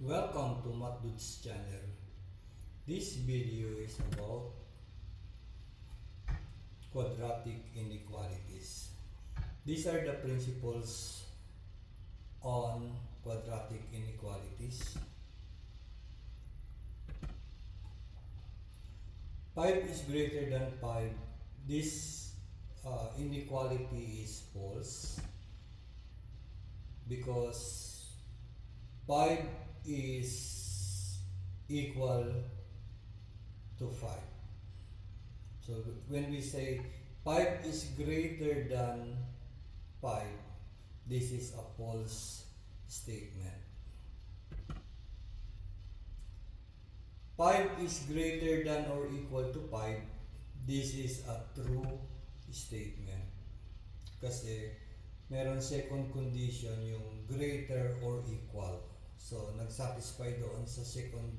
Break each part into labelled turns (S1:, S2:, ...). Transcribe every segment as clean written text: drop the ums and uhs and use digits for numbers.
S1: Welcome to Matdude's channel. This video is about quadratic inequalities. These are the principles on quadratic inequalities. 5 is greater than 5. This inequality is false because 5 is equal to 5. So when we say 5 is greater than 5, this is a false statement. 5 is greater than or equal to 5, this is a true statement. Kasi meron second condition yung greater or equal. So nag-satisfy doon sa second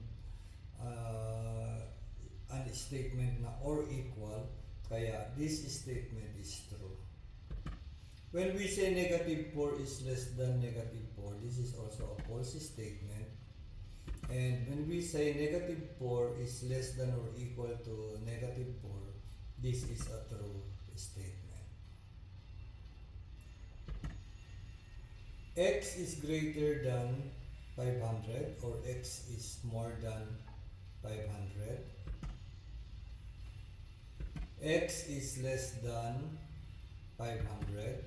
S1: statement na or equal, kaya this statement is true. When we say negative 4 is less than negative 4, this is also a false statement. And when we say negative 4 is less than or equal to negative 4, this is a true statement. X is greater than 500 or x is more than 500. X is less than 500.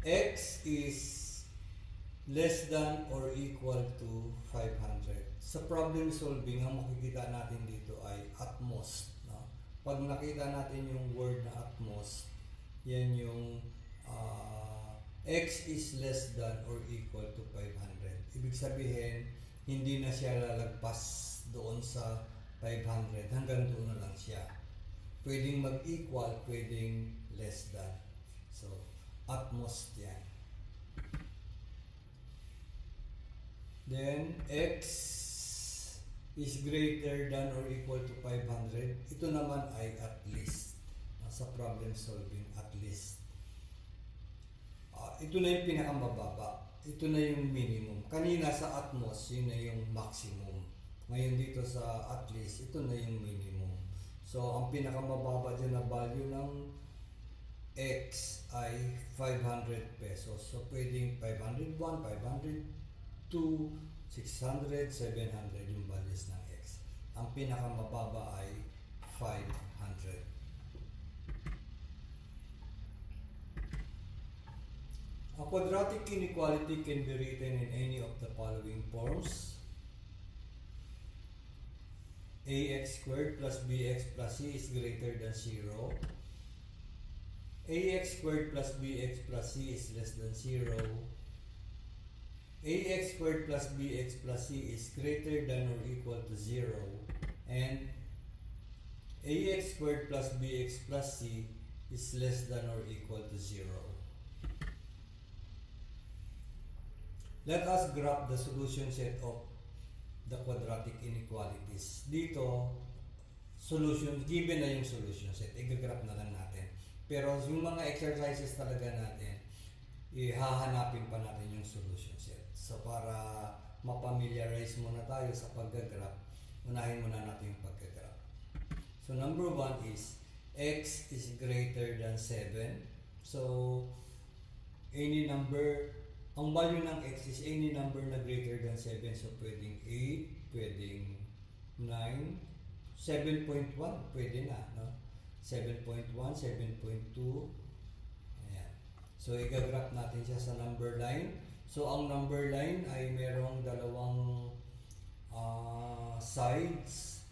S1: X is less than or equal to 500. Sa problem solving, ang makikita natin dito ay at most. No? Pag nakita natin yung word na at most, yan yung x is less than or equal to 500. Ibig sabihin, hindi na siya lalagpas doon sa 500. Hanggang doon na lang siya. Pwedeng mag-equal, pwedeng less than. So, at most yan. Then, x is greater than or equal to 500. Ito naman ay at least. Sa problem solving, at least. Ito na yung pinakamababa. Ito na yung minimum. Kanina sa at most, yun na yung maximum. Ngayon dito sa at least, ito na yung minimum. So, ang pinakamababa dyan na value ng x ay 500 pesos. So, pwedeng 501, 502, 600, 700 yung values ng x. Ang pinakamababa ay 500. A quadratic inequality can be written in any of the following forms. Ax squared plus bx plus c is greater than 0. Ax squared plus bx plus c is less than 0. Ax squared plus bx plus c is greater than or equal to 0. And ax squared plus bx plus c is less than or equal to 0. Let us graph the solution set of the quadratic inequalities. Dito, solution, given na yung solution set, i-graph na lang natin. Pero yung mga exercises talaga natin, ihahanapin pa natin yung solution set. So para mapamiliarize muna tayo sa pag-graph, unahin muna natin yung pag-graph. So number 1 is x is greater than 7. So any number, ang value ng x is any number na greater than 7. So, pwedeng 8, pwedeng 9, 7.1, pwede na, no? 7.1, 7.2, ayan. So, i-graph natin siya sa number line. So, ang number line ay merong dalawang sides.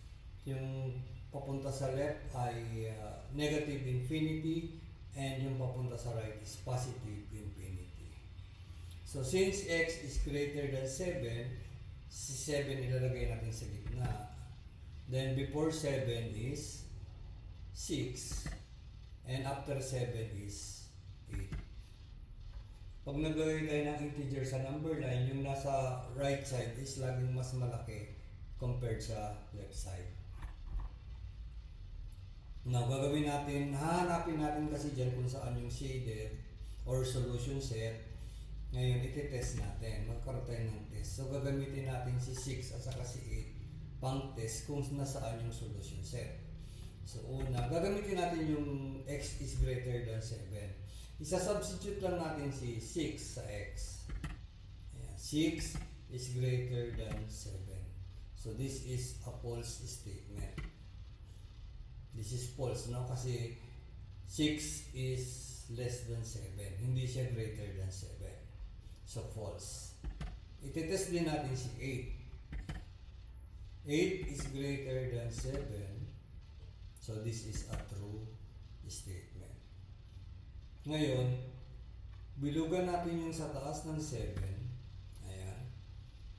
S1: Yung papunta sa left ay negative infinity and yung papunta sa right is positive infinity. So, since x is greater than 7, si 7 ilalagay natin sa gitna. Then, before 7 is 6. And after 7 is 8. Pag naglagay tayo ng integer sa number line, yung nasa right side is laging mas malaki compared sa left side. Now, gagawin natin, hahanapin natin kasi dyan kung saan yung shaded or solution set. Ngayon, iti-test natin. Magkaroon tayo ng test. So, gagamitin natin si 6 at saka si 8 pang test kung nasaan yung solution set. So, una, gagamitin natin yung x is greater than 7. Isa-substitute lang natin si 6 sa x. Ayan, 6 is greater than 7. So, this is a false statement. This is false, no? Kasi 6 is less than 7. Hindi siya greater than 7. So, false. Iti-test din natin si 8. 8 is greater than 7. So, this is a true statement. Ngayon, bilugan natin yung sa taas ng 7. Ayan.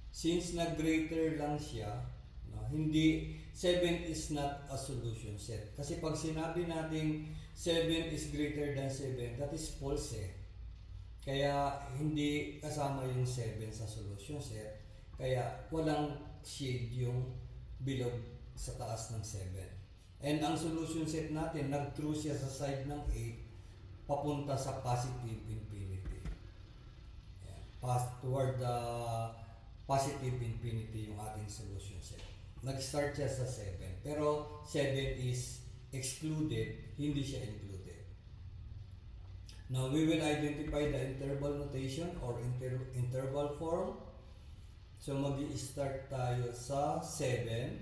S1: Since na-greater lang siya, no, hindi, 7 is not a solution set. Kasi pag sinabi natin 7 is greater than 7, that is false eh. Kaya hindi kasama yung 7 sa solution set. Kaya walang shade yung bilog sa taas ng 7. And ang solution set natin, nag-true siya sa side ng 8, papunta sa positive infinity. Ayan. Toward the positive infinity yung ating solution set. Nag-start siya sa 7. Pero 7 is excluded, hindi siya included. Now, we will identify the interval notation or interval form. So, mag-i-start tayo sa 7.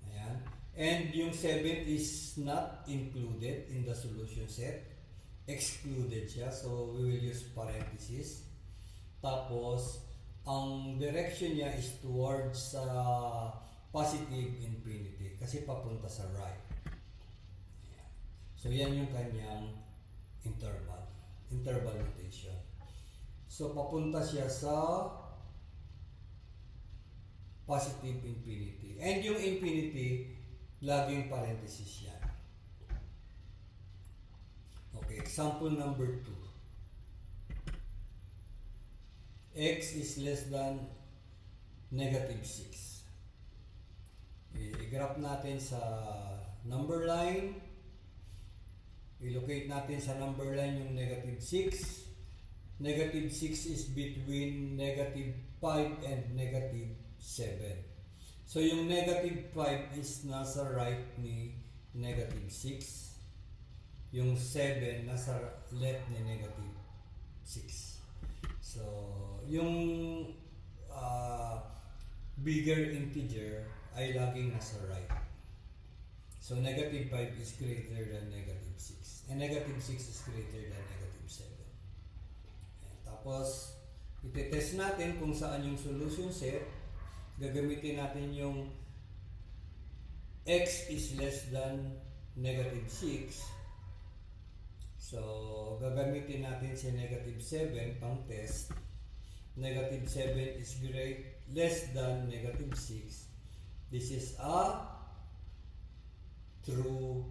S1: Ayan. And yung 7 is not included in the solution set. Excluded siya. So, we will use parenthesis. Tapos, ang direction niya is towards positive infinity. Kasi papunta sa right. Ayan. So, yan yung kanyang interval notation. So, papunta siya sa positive infinity. And yung infinity, laging parenthesis yan. Okay, example number 2. X is less than negative 6. I-graph natin sa number line. I-locate natin sa number line yung negative 6. Negative 6 is between negative 5 and negative 7. So, yung negative 5 is nasa right ni negative 6. Yung 7 nasa left ni negative 6. So, yung bigger integer ay laging nasa right. So, negative 5 is greater than negative 6. And negative 6 is greater than negative 7. Ayan. Tapos, iti-test natin kung saan yung solution set. Gagamitin natin yung x is less than negative 6. So, gagamitin natin si negative 7 pang test. Negative 7 is less than negative 6. This is a true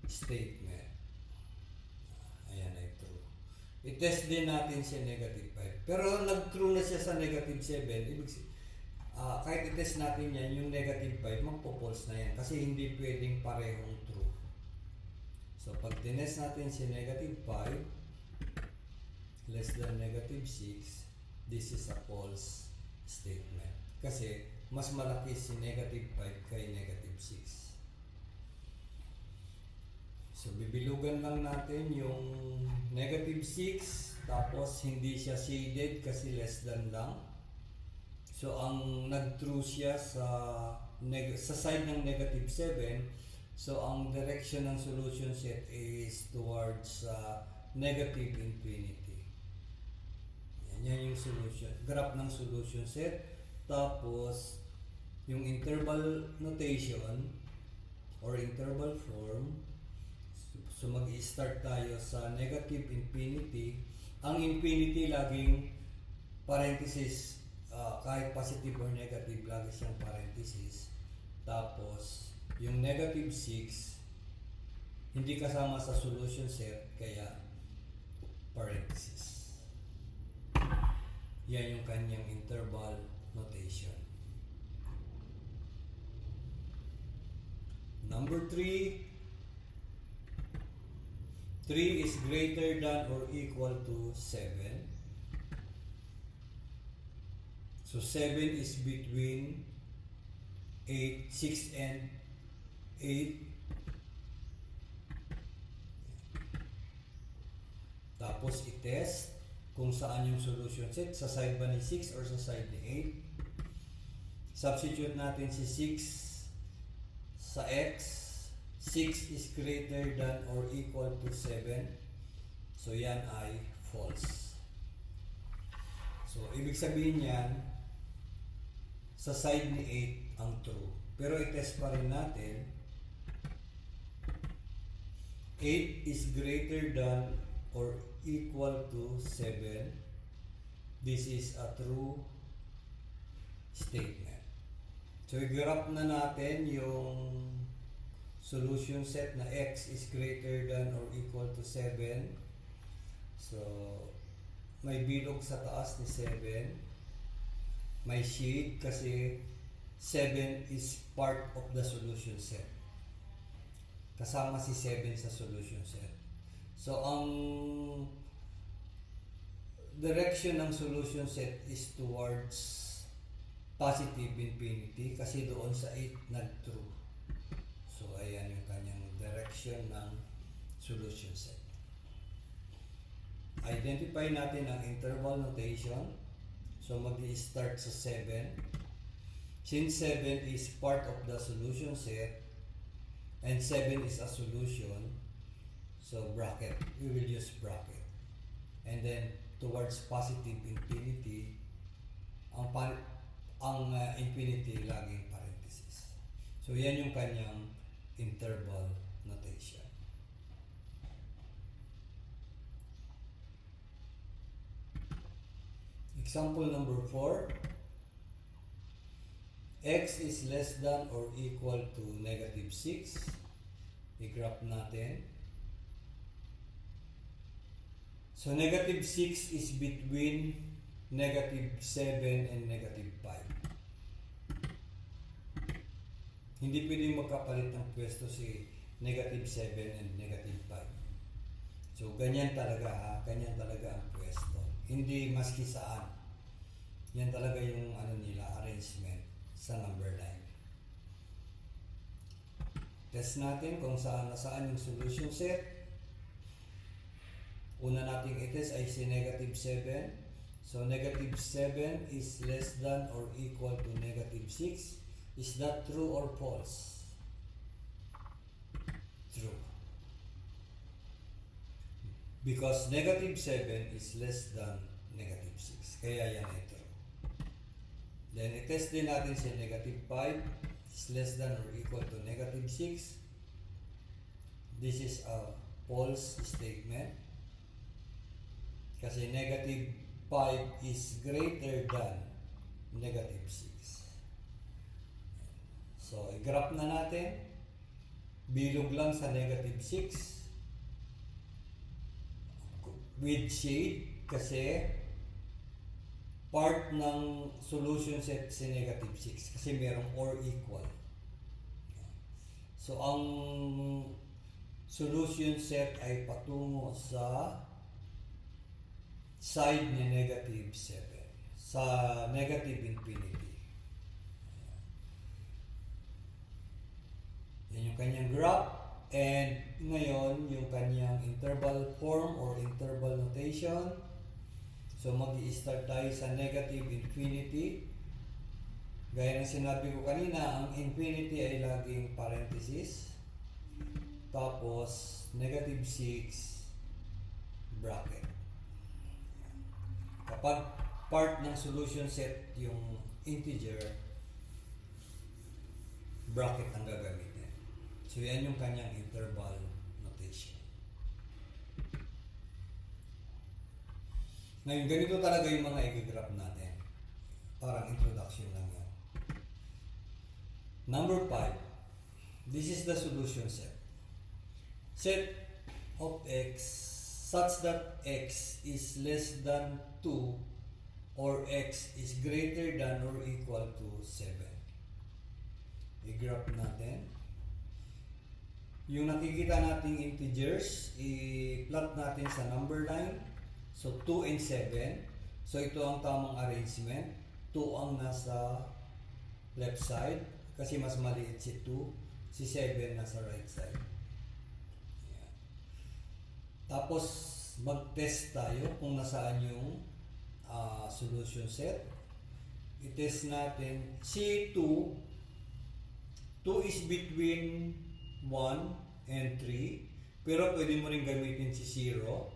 S1: statement. Ayan ay true. I-test din natin si negative 5. Pero nag-true na siya sa negative 7. Ibig sabihin, kahit i-test natin yan, yung negative 5, magpo-false na yan. Kasi hindi pwedeng parehong true. So, pag tinest natin si negative 5, less than negative 6, this is a false statement. Kasi, mas malaki si negative 5 kay negative 6. So, bibilugan lang natin yung negative 6, tapos hindi siya shaded kasi less than lang. So, ang nag-true siya sa side ng negative 7. So, ang direction ng solution set is towards negative infinity. Yan yung solution. Graph ng solution set. Tapos, yung interval notation or interval form. So, mag-i-start tayo sa negative infinity. Ang infinity laging parenthesis. Kahit positive or negative, lagi siyang parenthesis. Tapos, yung negative 6, hindi kasama sa solution set, kaya parenthesis. Yan yung kanyang interval notation. Number 3, 3 is greater than or equal to 7. So 7 is between 6 and 8. Tapos i-test kung saan yung solution set, sa side ba ni 6 or sa side ni 8. Substitute natin si 6 sa x. 6 is greater than or equal to 7. So yan ay false. So ibig sabihin yan, sa side ni 8 ang true. Pero i-test pa rin natin. 8 is greater than or equal to 7. This is a true statement. So i-graph na natin yung solution set na x is greater than or equal to 7. So may bilog sa taas ni 7. May shade kasi 7 is part of the solution set. Kasama si 7 sa solution set. So ang direction ng solution set is towards positive infinity kasi doon sa 8 nag-true. So ayan yung kanyang direction ng solution set. Identify natin ang interval notation. So mag-i-start sa 7. Since 7 is part of the solution set and 7 is a solution, so bracket, we will use bracket. And then towards positive infinity, ang infinity laging parenthesis. So yan yung kanyang interval notation. Example number 4. X is less than or equal to negative 6. I-graph natin. So negative 6 is between negative 7 and negative 5. Hindi pwedeng magkapalit ng pwesto si negative 7 and negative 5. So ganyan talaga ha, ganyan talaga ang pwesto. Hindi maski saan. Yan talaga yung nila, arrangement sa number line. Test natin kung saan yung solution set. Una nating i-test ay si negative 7. So negative 7 is less than or equal to negative 6. Is that true or false? True. Because negative 7 is less than negative 6. Kaya yan ay true. Then, i-test din natin si negative 5 is less than or equal to negative 6. This is a false statement. Kasi negative 5 is greater than negative 6. So, i-graph na natin. Bilog lang sa negative 6. With shade kasi part ng solution set si negative 6 kasi merong or equal. So, ang solution set ay patungo sa side ni negative 7. Sa negative infinity. Yan yung kanyang graph. And ngayon, yung kanyang interval form or interval notation. So mag-i-start tayo sa negative infinity. Gaya ng sinabi ko kanina, ang infinity ay laging parenthesis. Tapos negative 6 bracket. Kapag part ng solution set yung integer, bracket ang gagamitin. So yan yung kanyang interval notation. Ngayon, ganito talaga yung mga i-graph natin. Parang introduction lang yan. Number 5. This is the solution set. Set of x such that x is less than 2 or x is greater than or equal to 7. I-graph natin. Yung nakikita nating integers, i-plot natin sa number line. So, 2 and 7. So, ito ang tamang arrangement. 2 ang nasa left side kasi mas maliit si 2. Si 7 nasa right side. Ayan. Tapos, mag-test tayo kung nasaan yung solution set. I-test natin si 2. 2 is between 1 and 3. Pero pwede mo rin gamitin si 0,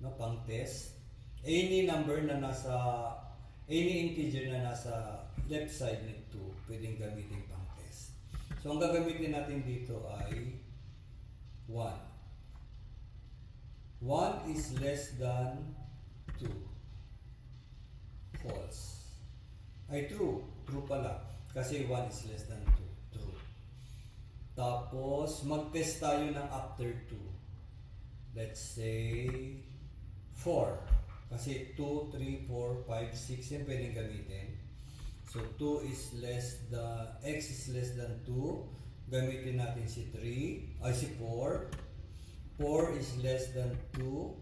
S1: no, pang test. Any number na nasa, any integer na nasa left side ng 2, pwedeng gamitin pang test. So, ang gagamitin natin dito ay 1. 1 is less than 2. False. Ay, true. True pala. Kasi 1 is less than 2. True. Tapos, mag-test tayo ng after 2. Let's say, 4. Kasi 2, 3, 4, 5, 6, yan pwedeng gamitin. So, 2 is less than, x is less than 2. Gamitin natin si 3, ay si 4. 4 is less than 2.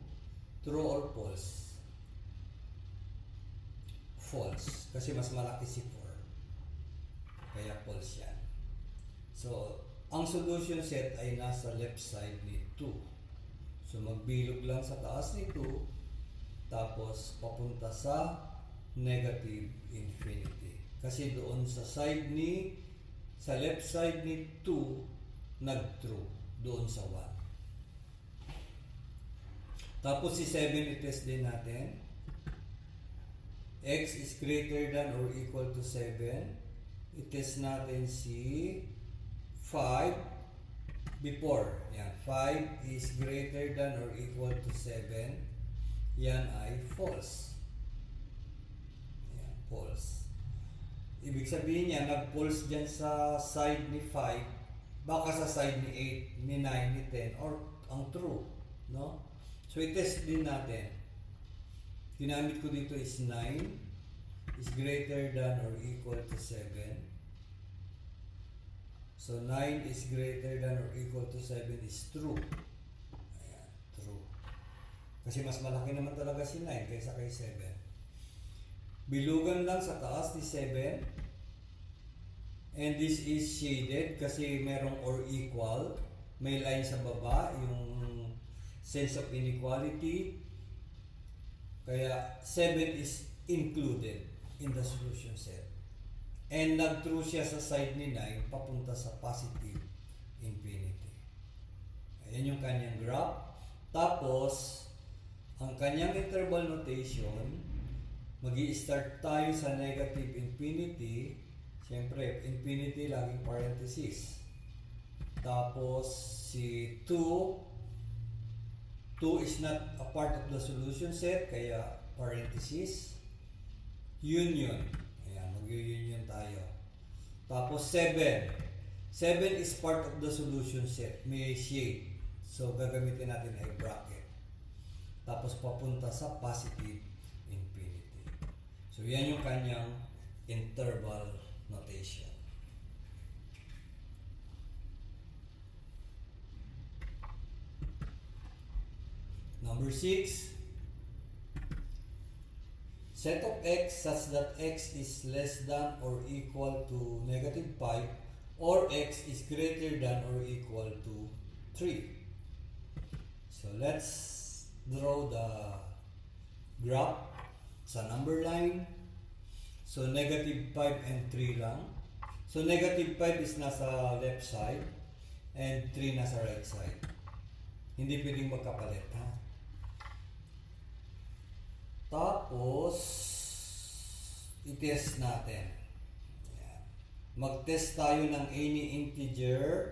S1: True or false? False. Kasi mas malaki si 4. Kaya false yan. So, ang solution set ay nasa left side ni 2. So, magbilog lang sa taas ni 2. Tapos, papunta sa negative infinity. Kasi doon sa side ni, sa left side ni 2, nag-true. Doon sa 1. Tapos, si 7 i-test din natin. X is greater than or equal to 7. I-test natin si 5 before. Yan. 5 is greater than or equal to 7. Yan ay false. Yan, false. Ibig sabihin niya, nag-false dyan sa side ni 5, baka sa side ni 8, ni 9, ni 10, or ang true. No? So, i-test din natin. Ginamit ko dito is 9 is greater than or equal to 7. So, 9 is greater than or equal to 7 is true. Ayan, true. Kasi mas malaki naman talaga si 9 kaysa kay 7. Bilugan lang sa taas ni 7. And this is shaded kasi merong or equal. May line sa baba, yung sense of inequality. Kaya 7 is included in the solution set. And nag-true siya sa side ni 9 papunta sa positive infinity. Ayan yung kanyang graph. Tapos, ang kanyang interval notation, magi-start tayo sa negative infinity. Siyempre, infinity laging parenthesis. Tapos, si 2 is not a part of the solution set, kaya parenthesis. Union. Ayan, mag-union tayo. Tapos 7. 7 is part of the solution set. May shade. So, gagamitin natin ay bracket. Tapos, papunta sa positive infinity. So, yan yung kanyang interval notation. Number 6, set of x such that x is less than or equal to negative 5 or x is greater than or equal to 3. So let's draw the graph sa number line. So negative 5 and 3 lang. So negative 5 is nasa left side and 3 nasa right side. Hindi pwedeng magkapalit, ha? Tapos, i-test natin. Ayan. Mag-test tayo ng any integer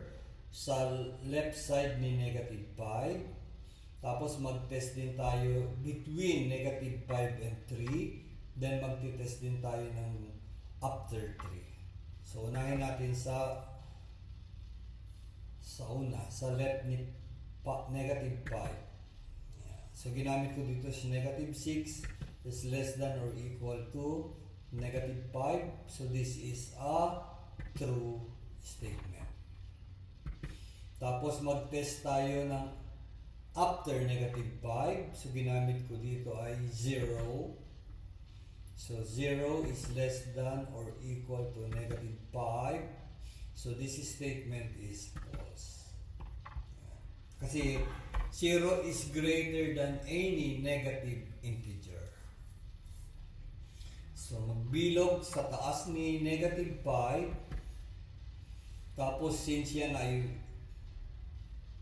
S1: sa left side ni negative 5. Tapos, mag-test din tayo between negative 5 and 3. Then, mag-test din tayo ng after 3. So, unahin natin sa left ni negative 5. So, ginamit ko dito si negative 6 is less than or equal to negative 5. So, this is a true statement. Tapos mag-test tayo ng after negative 5. So ginamit ko dito ay 0. So 0 is less than or equal to negative 5. So this statement is false. Kasi 0 is greater than any negative integer. So magbilog sa taas ni negative 5. Tapos since yan ay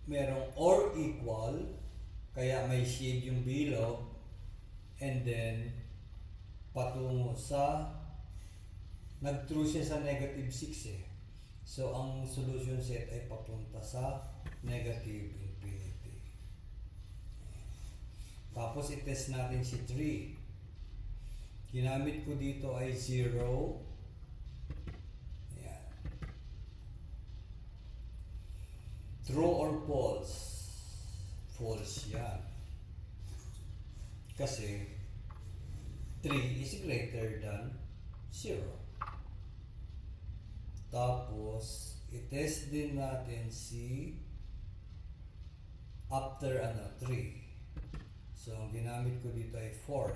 S1: merong or equal, kaya may shade yung bilog, and then patungo sa nag-true siya sa negative 6 eh. So ang solution set ay papunta sa negative infinity. Tapos i-test natin si 3. Ginamit ko dito ay 0. Ayan. True or false? False yan. Kasi 3 is greater than 0. Tapos, i-test din natin si after 3. So, ang ginamit ko dito ay 4.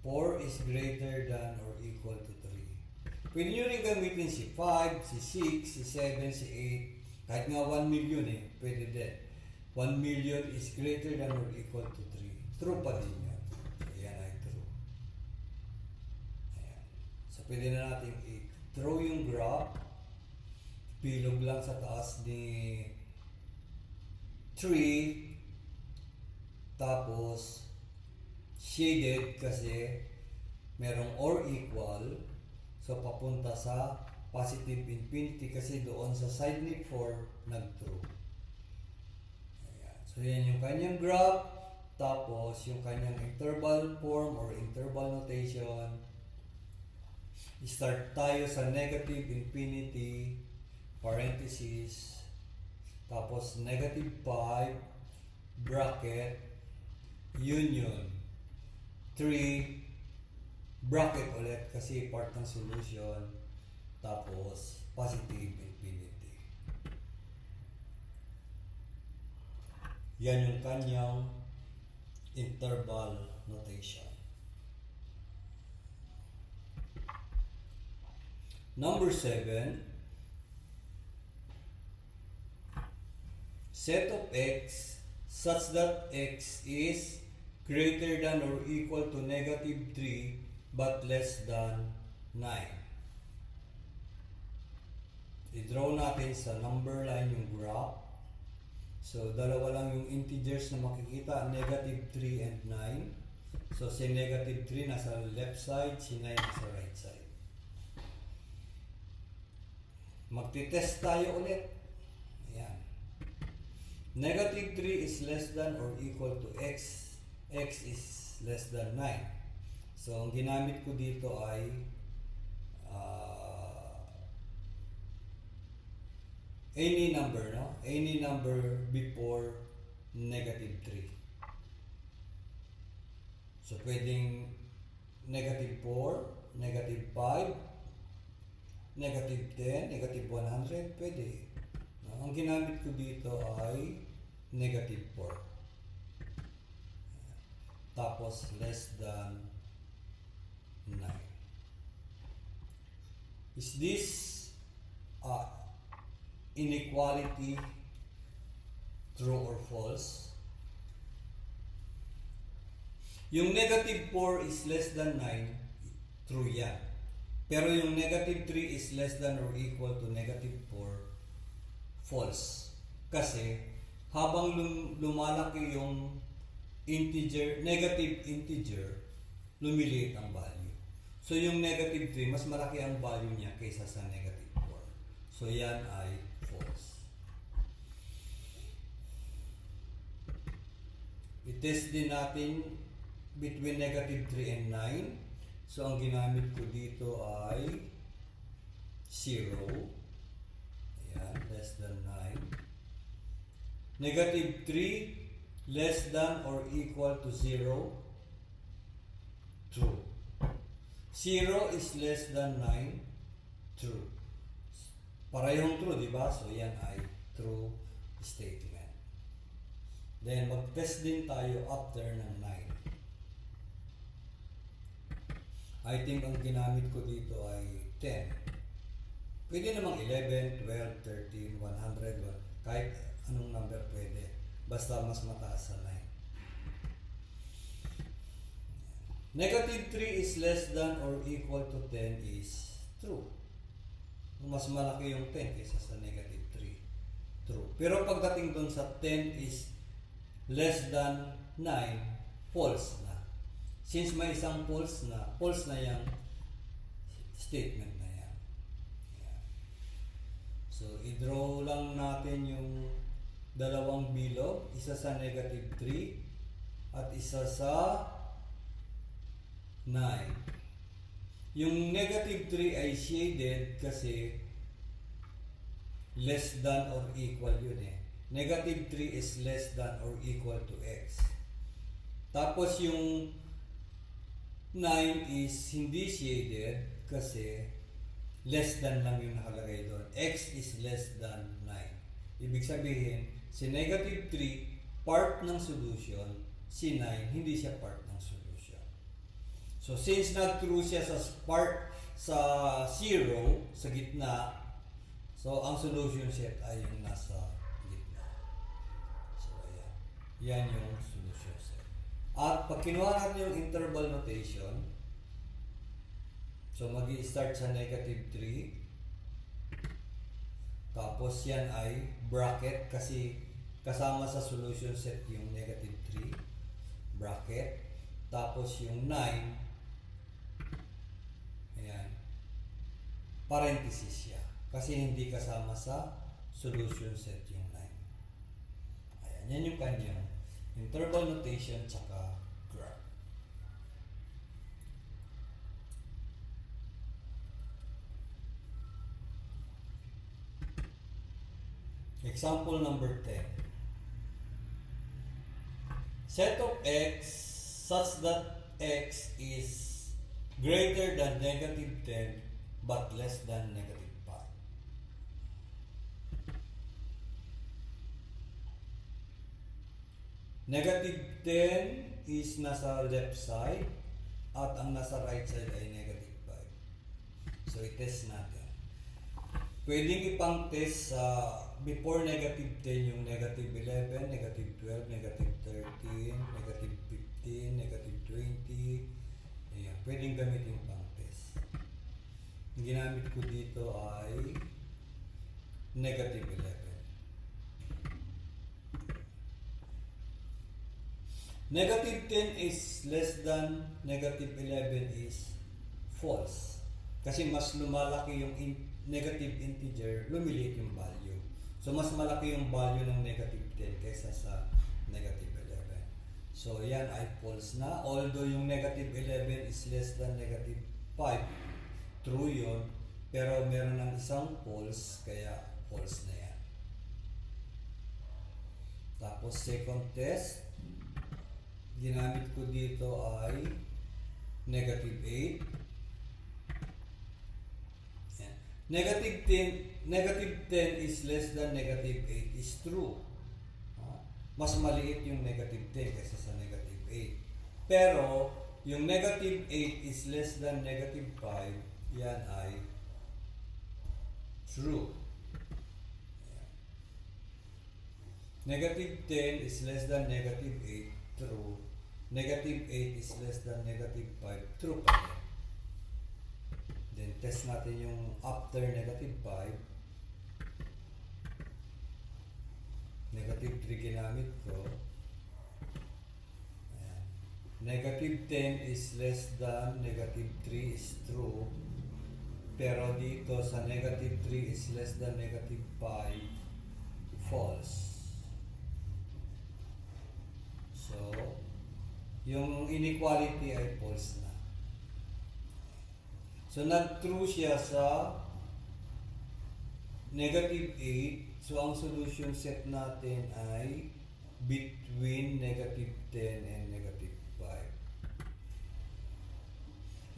S1: 4 is greater than or equal to 3. Pwede nyo rin gamitin si 5, si 6, si 7, si 8. Kahit nga 1 million eh, pwede din. 1 million is greater than or equal to 3. True pa din yun. So, yan ay true. Ayan. So, pwede na natin i-draw yung graph. Bilog lang sa taas ni 3. Tapos, shaded kasi merong or equal. So, papunta sa positive infinity kasi doon sa side ni 4 nag-true. Ayan. So, yan yung kanyang graph. Tapos, yung kanyang interval form or interval notation. Start tayo sa negative infinity, parenthesis, tapos negative 5, bracket, union, 3, bracket ulit kasi part ng solution, tapos positive infinity. Yan yung kanyang interval notation. Number 7, set of x such that x is greater than or equal to negative 3 but less than 9. I-draw natin sa number line yung graph. So, dalawa lang yung integers na makikita, negative 3 and 9. So, si negative 3 nasa left side, si 9 nasa right side. Magti-test tayo ulit. Ayan. Negative 3 is less than or equal to x. X is less than 9. So, ang ginamit ko dito ay any number, no? Any number before negative 3. So, pwedeng negative 4, negative 5, negative 10, negative 100, pwede. No? Ang ginamit ko dito ay negative 4. Tapos less than 9. Is this inequality true or false? Yung negative 4 is less than 9, true yan. Pero yung negative 3 is less than or equal to negative 4, false. Kasi habang lumalaki yung integer, negative integer, lumiliit ang value. So yung negative 3, mas malaki ang value niya kaysa sa negative 4. So yan ay false. I-test din natin between negative 3 and 9. So ang ginamit ko dito ay 0. Ayan, less than 9. Negative 3, less than or equal to 0. True. 0 is less than 9. True. Parehong true, di ba? So yan ay true. statement. Then mag-test din tayo after ng 9. I think ang ginamit ko dito ay 10. Pwede namang 11, 12, 13, 100, kahit anong number pwede. Basta mas mataas sa 9. Negative 3 is less than or equal to 10 is true. Mas malaki yung 10 kaysa sa negative 3. True. Pero pagdating dun sa 10 is less than 9, false na. Since may isang false na yung statement na yan. Yeah. So, i-draw lang natin yung dalawang bilog, isa sa negative 3 at isa sa 9. Yung negative 3 ay shaded kasi less than or equal yun eh. Negative 3 is less than or equal to x. Tapos yung 9 is hindi shaded kasi less than lang yung nakalagay doon. X is less than 9. Ibig sabihin, si negative 3 part ng solution, si 9 hindi siya part ng solution. So since nag-true siya sa part sa 0, sa gitna, so ang solution set ay yung nasa gitna. So ayan. Yan yung solution set. At pag kinuha natin yung interval notation, so mag-i-start sa negative 3. Tapos yan ay bracket kasi kasama sa solution set yung negative 3. Bracket. Tapos yung 9. Ayan. Parenthesis siya. Kasi hindi kasama sa solution set yung 9. Ayan. Yan yung kanyang interval notation tsaka graph. Example number 10. Set of x such that x is greater than negative 10 but less than negative 5. Negative 10 is nasa left side at ang nasa right side ay negative 5. So, i-test natin. Pwedeng ipang-test sa before negative 10 yung negative 11, negative 12, negative 13, negative 15, negative 20. Ayan. Pwedeng gamitin pang-test. Ang ginamit ko dito ay negative 11. Negative 10 is less than negative 11 is false. Kasi mas lumalaki yung negative integer, lumiliit yung value. So, mas malaki yung value ng negative 10 kaysa sa negative 11. So, yan ay false na. Although yung negative 11 is less than negative 5, true yun. Pero meron ng isang false, kaya false na yan. Tapos, second test. Ginamit ko dito ay negative 8. Negative 10 is less than negative 8 is true. Mas maliit yung negative 10 kaysa sa negative 8. Pero, yung negative 8 is less than negative 5, yan ay true. Negative 10 is less than negative 8, true. Negative 8 is less than negative 5, true pa rin. Then, test natin yung after negative 5. Negative 3 ginamit ko. Ayan. Negative 10 is less than negative 3 is true. Pero dito sa negative 3 is less than negative 5, false. So, yung inequality ay false na. So, nag-true siya sa negative 8. So, ang solution set natin ay between negative 10 and negative 5.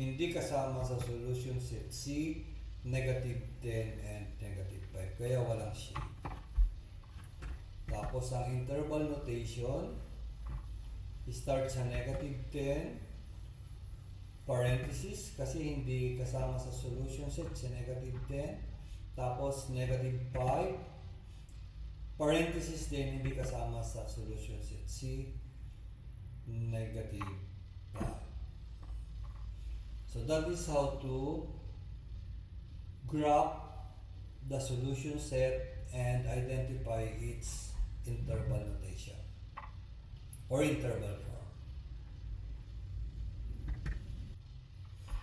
S1: Hindi kasama sa solution set C, negative 10 and negative 5. Kaya walang shade. Tapos ang interval notation, start sa -10, parenthesis kasi hindi kasama sa solution set sa -10, tapos -5, parenthesis din hindi kasama sa solution set si -5. So that is how to graph the solution set and identify its interval notation or interval form.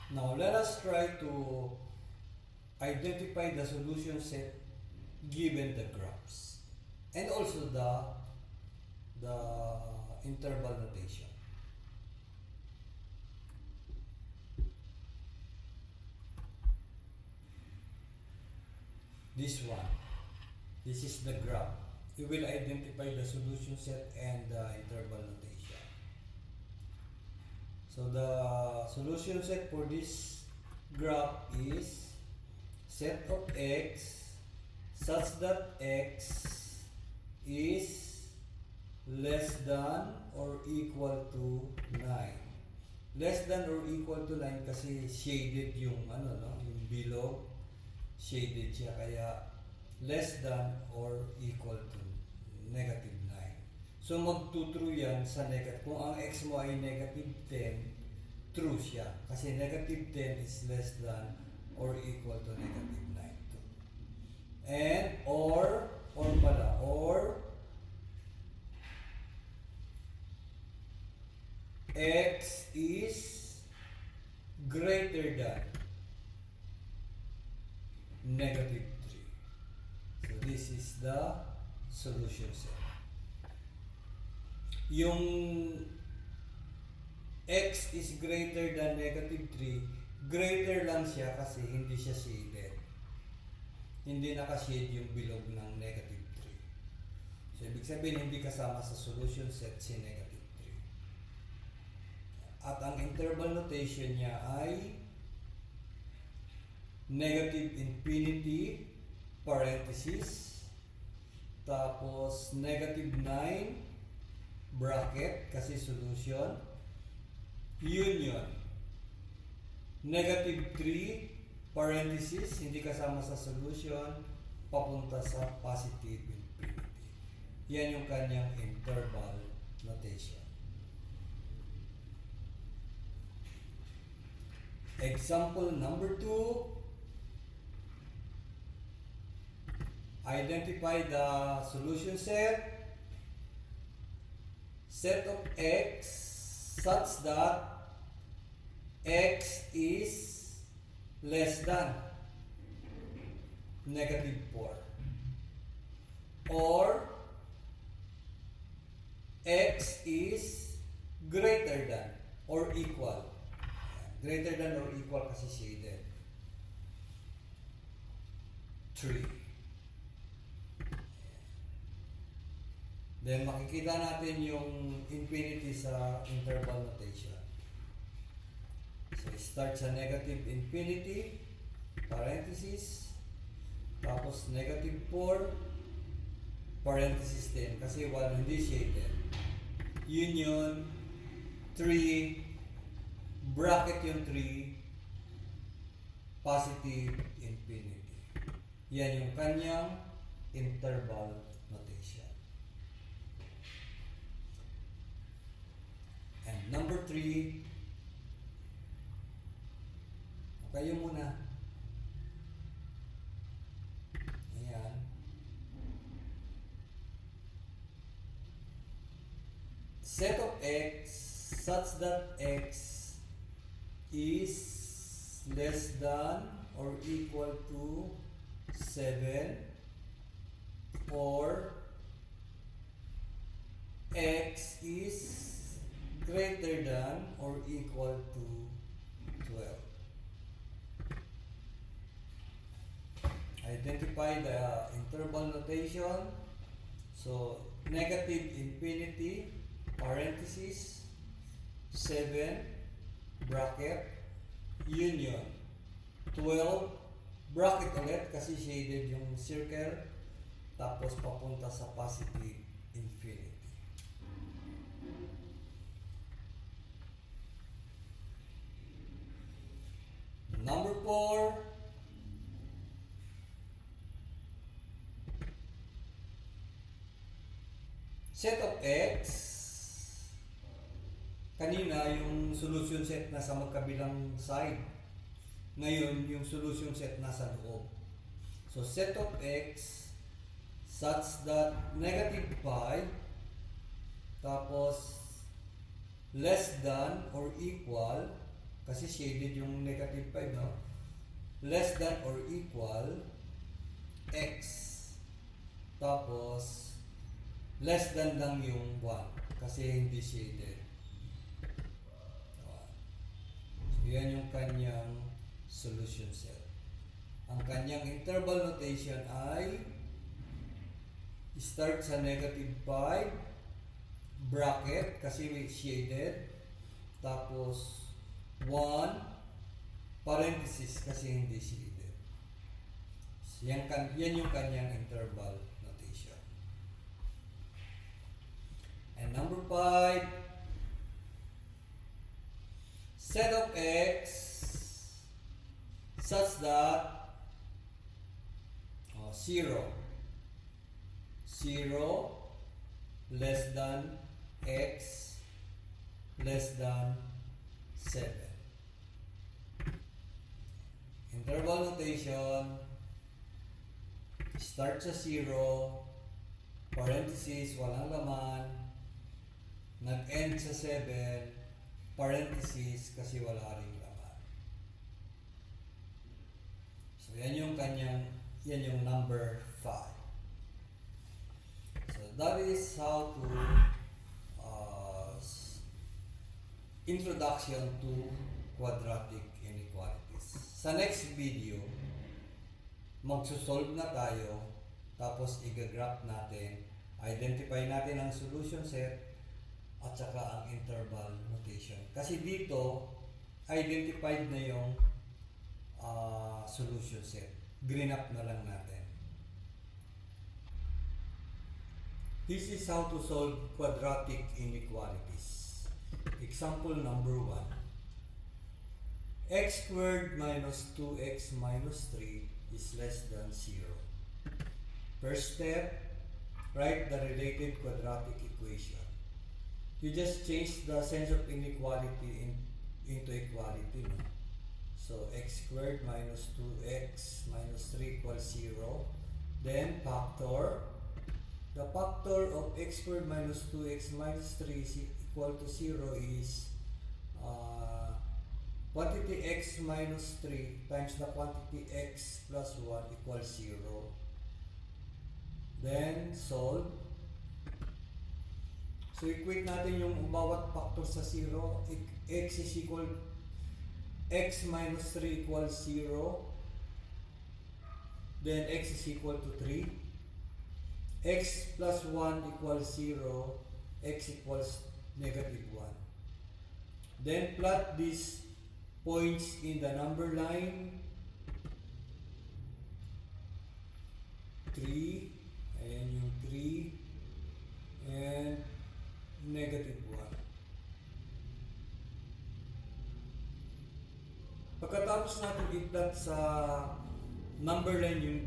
S1: Now let us try to identify the solution set given the graphs and also the interval notation. This one, this is the graph. We will identify the solution set and the interval notation. So the solution set for this graph is set of x such that x is less than or equal to 9. Less than or equal to 9 kasi shaded yung yung bilog. Shaded siya, kaya less than or equal to -9. So magtutrue yan sa negative. Kung ang x mo ay -10, true siya. Kasi -10 is less than or equal to -9 too. And or x is greater than -3. So this is the solution set. Yung x is greater than -3, greater lang siya kasi hindi siya shaded. Hindi naka-shade yung bilog ng -3. So ibig sabihin hindi kasama sa solution set si -3. At ang interval notation niya ay -infinity, parenthesis, tapos -9, bracket, kasi solution, union, -3, parenthesis, hindi kasama sa solution, papunta sa positive infinity. Yan yung kanyang interval notation. Example number 2. Identify the solution set of x such that x is less than -4 or x is greater than or equal. Greater than or equal kasi shaded 3. Then makikita natin yung infinity sa interval notation. So start sa -infinity, parenthesis, tapos -4, parenthesis din kasi 1 hindi shaded. Union 3, bracket yung 3, positive infinity. Yan yung kanyang interval notation. And number 3, kayo muna. Ayan. Set of x such that x is less than or equal to 7 or x is greater than or equal to 12. Identify the interval notation. So -infinity, parenthesis, 7, bracket, union, 12, bracket ulit kasi shaded yung circle, tapos papunta sa positive infinity. Number 4, set of x. Kanina, yung solution set nasa magkabilang side. Ngayon, yung solution set nasa loob. So, set of x such that negative 5 tapos less than or equal, kasi shaded yung negative 5, no? Less than or equal x tapos less than lang yung 1 kasi hindi shaded. So, yan yung kanyang solution set. Ang kanyang interval notation ay start sa negative 5 bracket kasi may shaded, tapos 1 parenthesis kasi hindi shaded. So, yan yung kanyang interval notation. And number 5, set of x such that 0 less than x less than 7. Interval notation, start sa 0, parenthesis, walang laman, nag-end sa 7, parenthesis kasi wala ring laman. So yan yung number 5. So that is how to introduction to quadratic inequalities. Sa next video, magsusolve na tayo, tapos i-graph natin, identify natin ang solution set at saka ang interval notation. Kasi dito, identified na yung solution set. Green up na lang natin. This is how to solve quadratic inequalities. Example number 1. X squared minus 2x minus 3 is less than 0. First step, write the related quadratic equation. You just change the sense of inequality into equality. No? So x squared minus 2x minus 3 equals 0. Then factor. The factor of x squared minus 2x minus 3 is equal to 0 is quantity x minus 3 times the quantity x plus 1 equals 0. Then solve. So equate natin yung bawat factor sa 0. X is equal x minus 3 equals 0. Then x is equal to 3. X plus 1 equals 0. X equals negative 1. Then plot these points in the number line. 3, ayan yung 3, and negative 1. Pagkatapos natin i-plot sa number line yung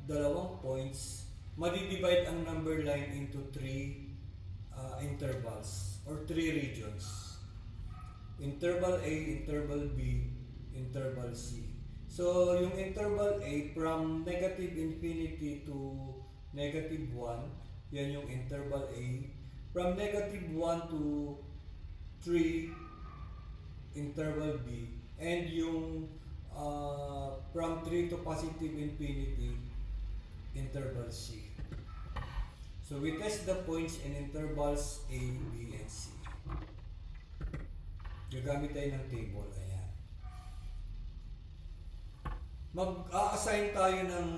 S1: dalawang points, madidivide ang number line into 3 intervals or 3 regions. Interval A, interval B, interval C. So, yung interval A from negative infinity to negative 1, yan yung interval A. From negative 1 to 3, interval B. And yung from 3 to positive infinity, interval C. So we test the points in intervals A, B, and C. Gagamit tayo ng table. Ayan. Mag-a-assign tayo ng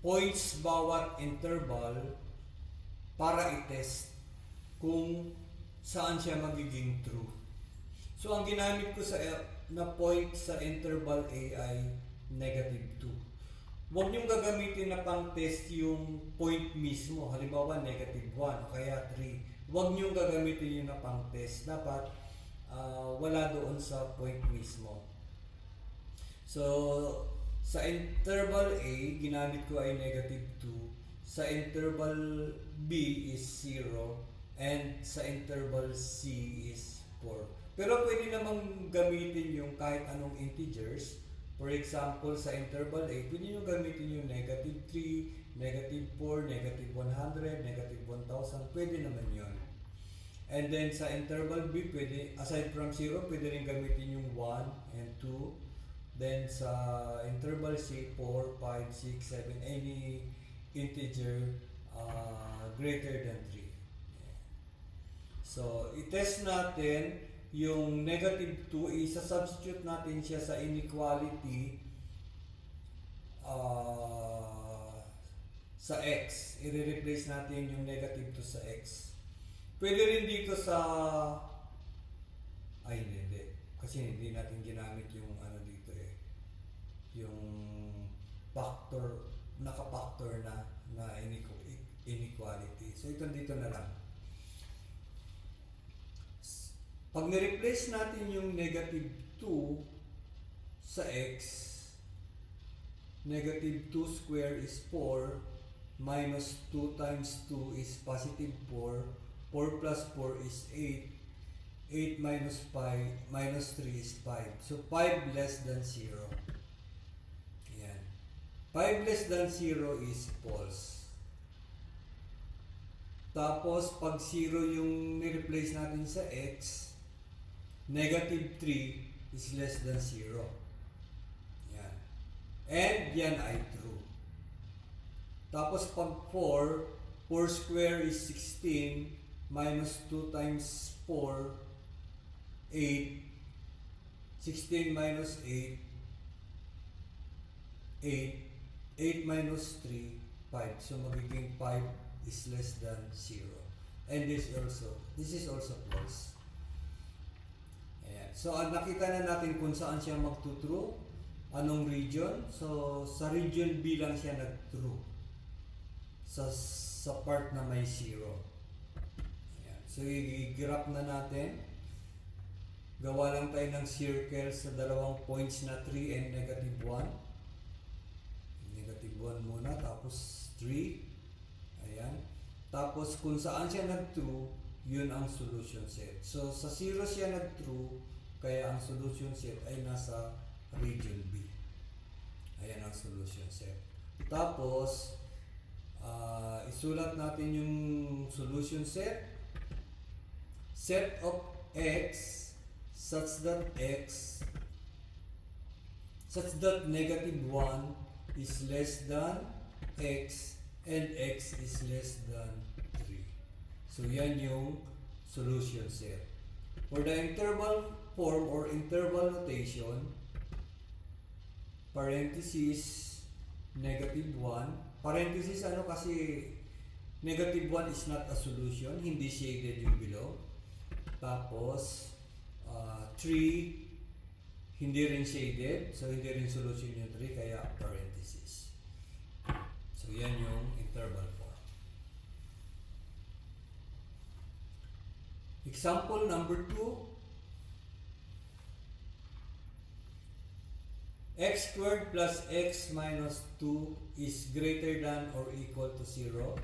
S1: points bawat interval para i-test kung saan siya magiging true. So ang ginamit ko sa na point sa interval A ay negative 2. Huwag niyong gagamitin na pang test yung point mismo. Halimbawa, negative 1 o kaya 3. Huwag niyong gagamitin yung na pang test. Dapat wala doon sa point mismo. So, sa interval A, ginamit ko ay negative 2. Sa interval B is 0. And sa interval C is 4. Pero pwede namang gamitin yung kahit anong integers. For example, sa interval A, pwede nyo gamitin yung negative 3, negative 4, negative 100, negative 1,000. Pwede naman yun. And then sa interval B, pwede, aside from 0, pwede rin gamitin yung 1 and 2. Then sa interval C, 4, 5, 6, 7, any integer greater than 3. Yeah. So, i-test natin yung negative 2, isa-substitute natin siya sa inequality sa x. I-replace natin yung negative 2 sa x. Pwede rin dito sa... Ay, hindi. Kasi hindi natin ginamit yung ano dito eh. Yung factor, naka-factor na inequality. So, ito dito na lang. Pag ni-replace natin yung negative 2 sa x, negative 2 square is 4, minus 2 times 2 is positive 4, 4 plus 4 is 8, 8 minus 5, minus 3 is 5. So, 5 less than 0. Ayan. 5 less than 0 is false. Tapos, pag 0 yung ni-replace natin sa x, negative 3 is less than 0. Yan. And yan ay true. Tapos pag 4 square is 16, minus 2 times 4, 8. 16 minus 8, 8 minus 3, 5. So magiging 5 is less than 0. And this is also false. So, nakita na natin kung saan siya magtutrue, anong region. So, sa region B lang siya nag-true. Sa part na may 0. Ayan. So, i-graph na natin. Gawa lang tayo ng circle sa dalawang points na 3 and negative 1. Negative 1 muna, tapos 3. Ayan. Tapos, kung saan siya nag-true, yun ang solution set. So, sa 0 siya nag-true, kaya ang solution set ay nasa region B. Ayan ang solution set. Tapos, isulat natin yung solution set. Set of x such that negative 1 is less than x and x is less than 3. So, yan yung solution set. For the interval form or interval notation, parenthesis, negative 1. Parenthesis ano kasi negative 1 is not a solution, hindi shaded yung below. Tapos, 3, hindi rin shaded, so hindi rin solution yung 3, kaya parenthesis. So, yan yung interval form. Example number 2. X squared plus x minus 2 is greater than or equal to 0.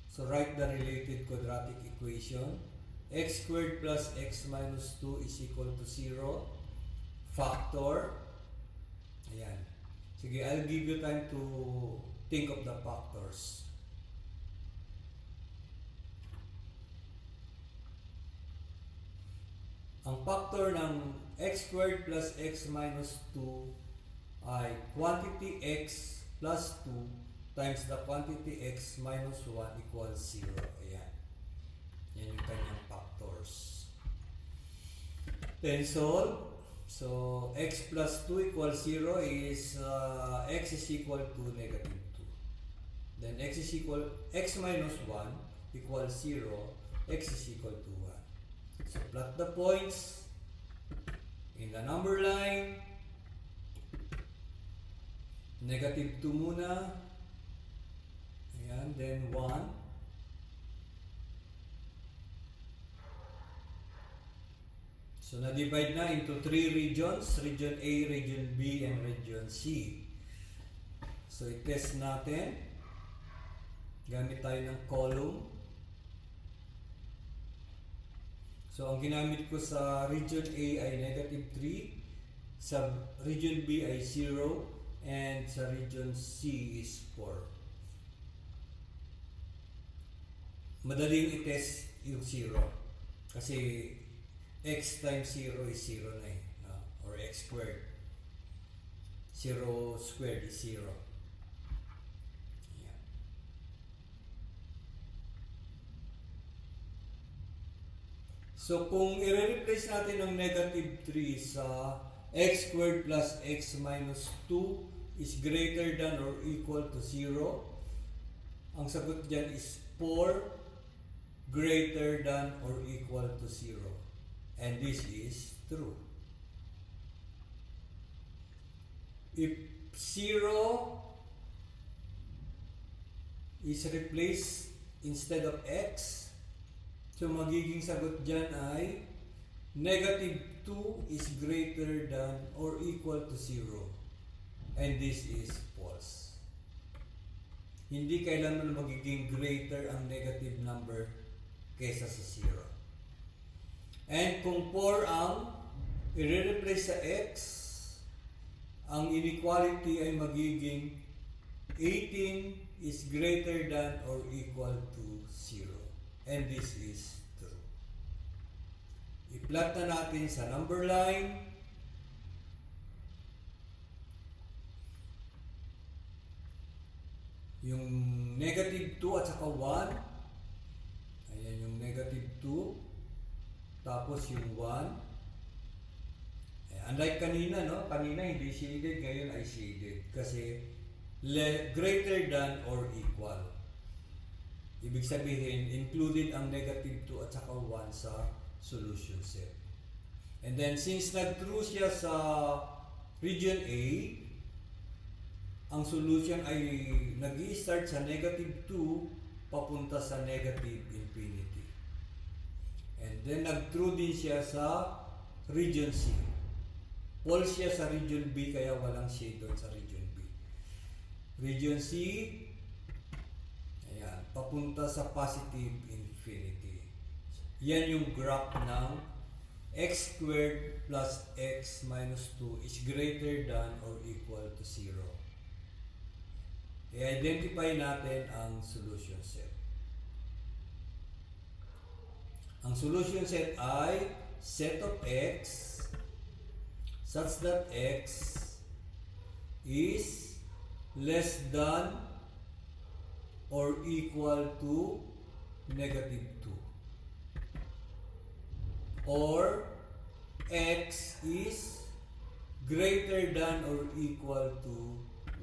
S1: So, write the related quadratic equation. X squared plus x minus 2 is equal to 0. Factor. Ayan. Sige, I'll give you time to think of the factors. Ang factor ng x squared plus x minus 2 ay quantity x plus 2 times the quantity x minus 1 equals 0. Ayan. Yan yung kanyang factors. Then solve. So, x plus 2 equals 0 is x is equal to negative 2. Then x minus 1 equals 0. X is equal to 1. So, plot the points in the number line. Negative 2 muna. Ayan, then 1. So, na-divide na into 3 regions. Region A, Region B, and Region C. So, i-test natin. Gamit tayo ng column. So, ang ginamit ko sa Region A ay negative 3. Sa Region B ay 0. And sa Region C is 4. Madaling i-test yung 0. Kasi x times 0 is 0 na eh. Or x squared. 0 squared is 0. Ayan. So kung i-replace natin ang negative 3 sa x squared plus x minus 2 is greater than or equal to 0, ang sagot dyan is 4 greater than or equal to 0. And this is true. If 0 is replaced instead of x, so magiging sagot dyan ay negative 2 is greater than or equal to 0. And this is false. Hindi kailanman magiging greater ang negative number kesa sa 0. And kung 4 ang i-replace sa x, ang inequality ay magiging 18 is greater than or equal to 0. And this is true. I-plot na natin sa number line. Yung negative 2 at saka 1. Ayan yung negative 2. Tapos yung 1. Unlike kanina, no? Kanina hindi shaded, ngayon ay shaded. Kasi greater than or equal. Ibig sabihin, included ang negative 2 at saka 1 sa solution set. And then, since nag-true siya sa region A, ang solution ay nag-i-start sa negative 2 papunta sa negative infinity. And then nag-true din siya sa region C. False siya sa region B kaya walang shade doon sa region B. Region C, ayan, papunta sa positive infinity. Yan yung graph ng x squared plus x minus 2 is greater than or equal to 0. I-identify natin ang solution set. Ang solution set ay set of x such that x is less than or equal to negative 2. Or x is greater than or equal to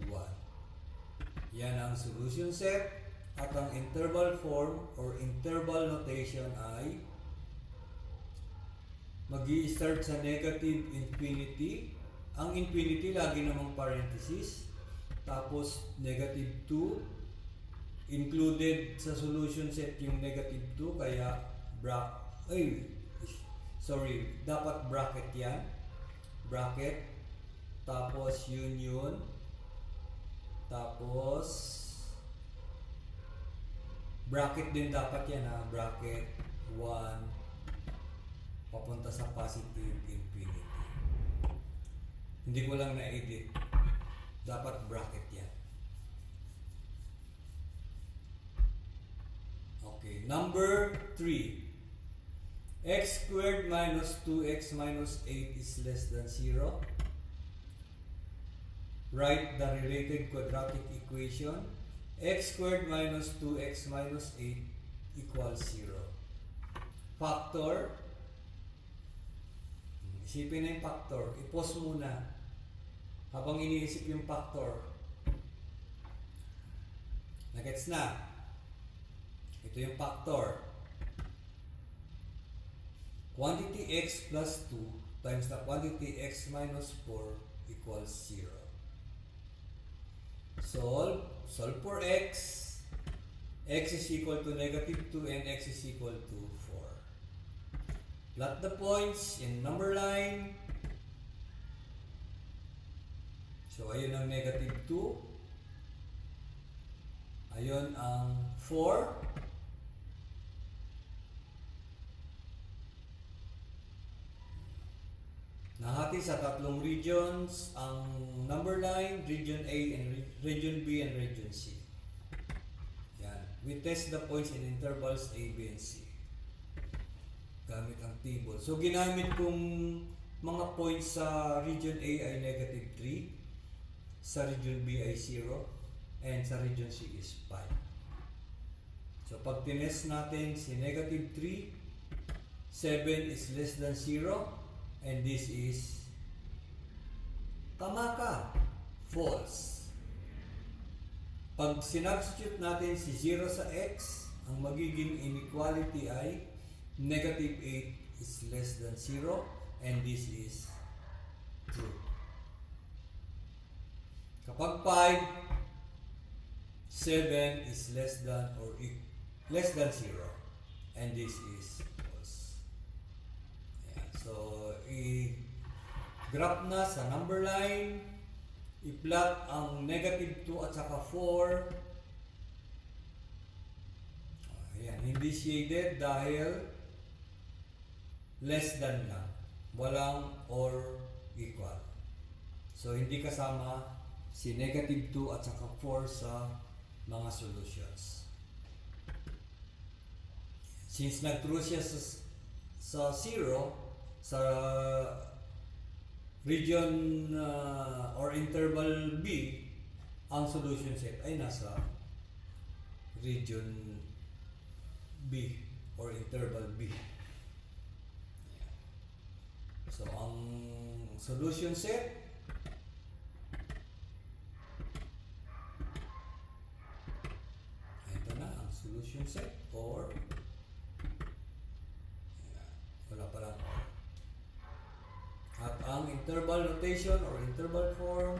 S1: 1. Yan ang solution set. At ang interval form or interval notation ay mag-i-start sa negative infinity. Ang infinity lagi namang parenthesis. Tapos negative 2. Included sa solution set yung negative 2. Kaya dapat bracket yan. Bracket. Tapos union. Tapos bracket din dapat yan ha. Bracket 1 papunta sa positive infinity. Hindi ko lang na-edit. Dapat bracket yan. Okay. Number 3. X squared minus 2x minus 8 is less than 0. Write the related quadratic equation. X squared minus 2x minus 8 equals 0. Factor. Isipin na yung factor. I-pause muna habang iniisip yung factor. Nagets na? Ito yung factor. Quantity x plus 2 times the quantity x minus 4 equals 0. Solve for x. X is equal to -2 and x is equal to 4. Plot the points in number line. So, ayun ang -2. Ayun ang 4. Nahati sa tatlong regions ang number line, region A and region B and region C. Yan. We test the points in intervals A, B, and C. Gamit ang table. So, ginamit kong mga points sa region A ay -3, sa region B ay 0, and sa region C is 5. So, pag tinest natin si -3, 7 is less than 0, and this is tama ka, false. Pag sinubstitute natin si 0 sa x, ang magiging inequality ay -8 is less than 0, and this is true. Kapag 5, 7 is less than 0, and this is false. Ayan. So, i-graph na sa number line, i-plot ang -2 at saka 4. Ayan, hindi shaded dahil less than lang. Walang or equal. So, hindi kasama si -2 at saka 4 sa mga solutions. Since nag-true siya sa 0, sa region or interval B, ang solution set ay nasa region B or interval B. So, ang solution set ito na ang solution set, or wala pa lang. At ang interval notation or interval form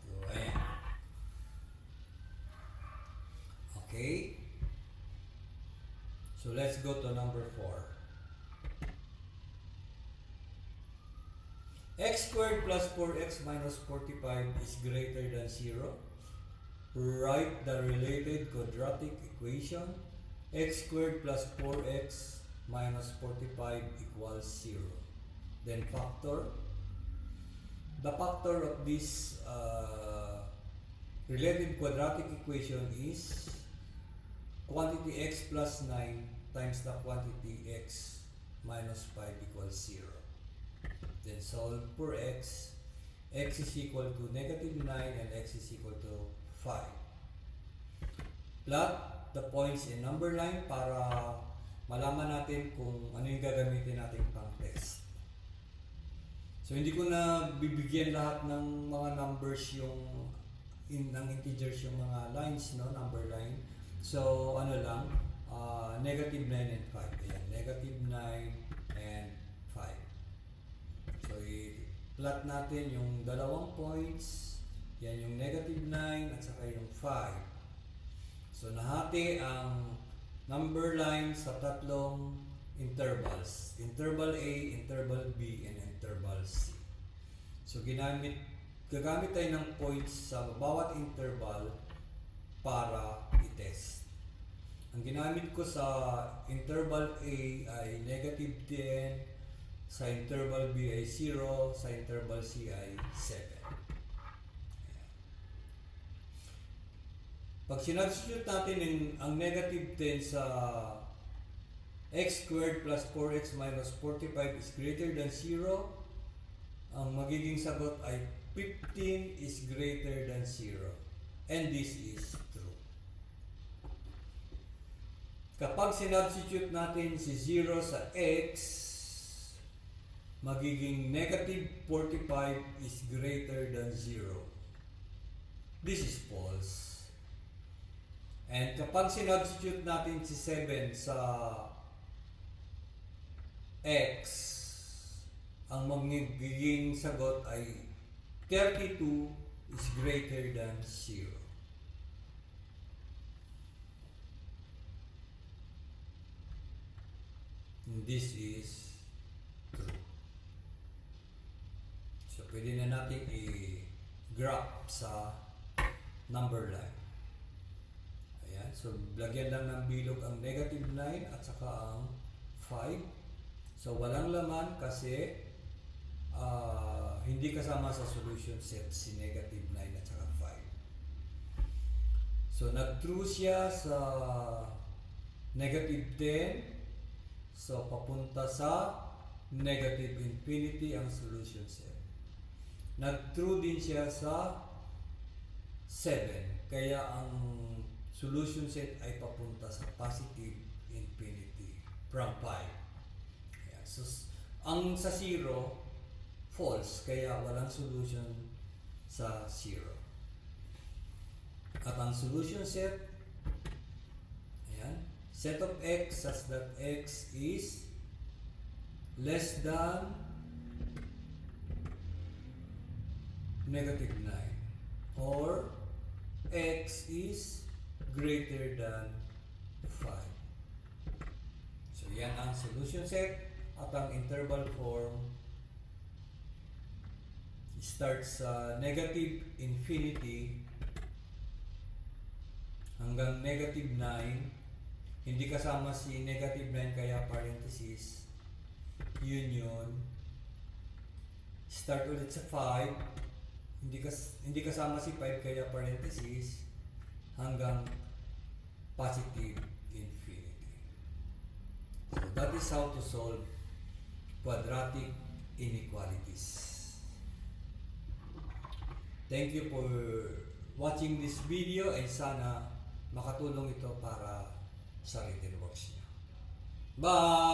S1: so, ayan. Okay. So, let's go to number 4. X squared plus 4x minus 45 is greater than 0. Write the related quadratic equation. X squared plus 4x minus 45 equals 0. Then factor. The factor of this related quadratic equation is quantity x plus 9 times the quantity x minus 5 equals 0. Then solve for x. X is equal to -9 and x is equal to 5. Plot the points in number line para malaman natin kung ano yung gagamitin natin pang test. So, hindi ko na bibigyan lahat ng mga numbers ng integers yung mga lines, no? Number line. So, ano lang, -9 and 5. Ayan, -9 and 5. So, i-plot natin yung dalawang points. Yan yung -9 at saka yung 5. So, nahati ang number line sa tatlong intervals. Interval A, interval B, and interval C. So, gagamit tayo ng points sa bawat interval para i-test. Ang ginamit ko sa interval A ay -10, sa interval B ay 0, sa interval C ay 7. Pag sinubstitute natin ang -10 sa x squared plus 4x minus 45 is greater than 0, ang magiging sagot ay 15 is greater than 0. And this is true. Kapag sinubstitute natin si 0 sa x, magiging -45 is greater than 0. This is false. And kapag sinubstitute natin si 7 sa x, ang magiging sagot ay 32 is greater than 0. And this is true. So, pwede na natin i-graph sa number line. Ayan. So, lagyan lang ng bilog ang negative 9 at saka ang 5. So, walang laman kasi hindi kasama sa solution set si negative 9 at saka 5. So, nag-true siya sa negative 10. So, papunta sa negative infinity ang solution set. Nag-true din siya sa 7. Kaya ang solution set ay papunta sa positive infinity from 5. Kaya, so, ang sa 0, false. Kaya walang solution sa 0. At ang solution set, ayan, set of x such that x is less than negative 9 or x is greater than 5. So yan ang solution set at ang interval form starts sa negative infinity hanggang negative 9. Hindi kasama si negative 9 kaya parenthesis, union, start ulit sa 5, hindi kasama si 5 kaya parenthesis, hanggang positive infinity. So that is how to solve quadratic inequalities. Thank you for watching this video and sana makatulong ito para sa written works niyo. Bye!